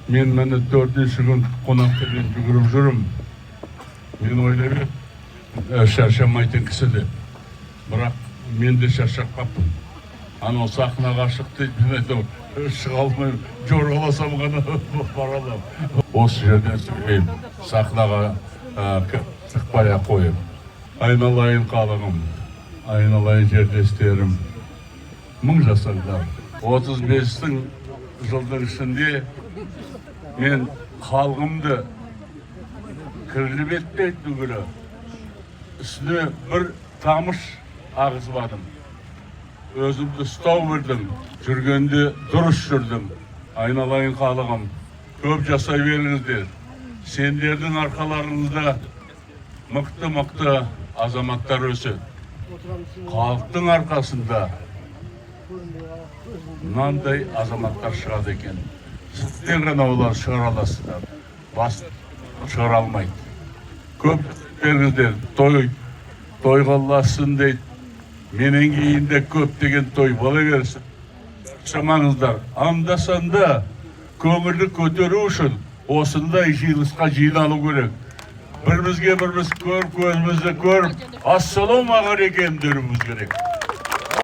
мен міне 4-ші күн қонақтармен жүгіріп жүрмін. Мен ойлаймын, шаршамайтын кісі де. Бірақ мен де шаршап қаппын. Анау сахнаға шықты, мен айтам, шыға алмаймын, жорғаласам ғана бара аламын. Осы жерден сөйлеймін, сахнаға шықпай-ақ қойып. Айналайын қалығым, айналайын жерлестерім, мың жасаңдар. 35 жылдың ішінде мен халқымды кірлібеттей түгілі үстіне бір тамыш ағызбадым. Өзімді ұстау білдім, жүргенде дұрыс жүрдім. Айналайын халығым, көп жасай беріңіздер. Сендердің арқаларыңызда мықты азаматтар өседі. Халықтың арқасында мынандай азаматтар шығады екен. Сізден ғана олар шығара аласыздар. Бас шығара алмайды. Көп беріңіздер, тойға аласын дейді. Менен кейін де көп деген той бола берсін. Шамаңыздар, анда-санда көңілді көтеру үшін осындай жиылысқа жиналу керек. Бірімізге біріміз көріп, көзімізді көріп, ассалаумағалейкум деуіміз керек.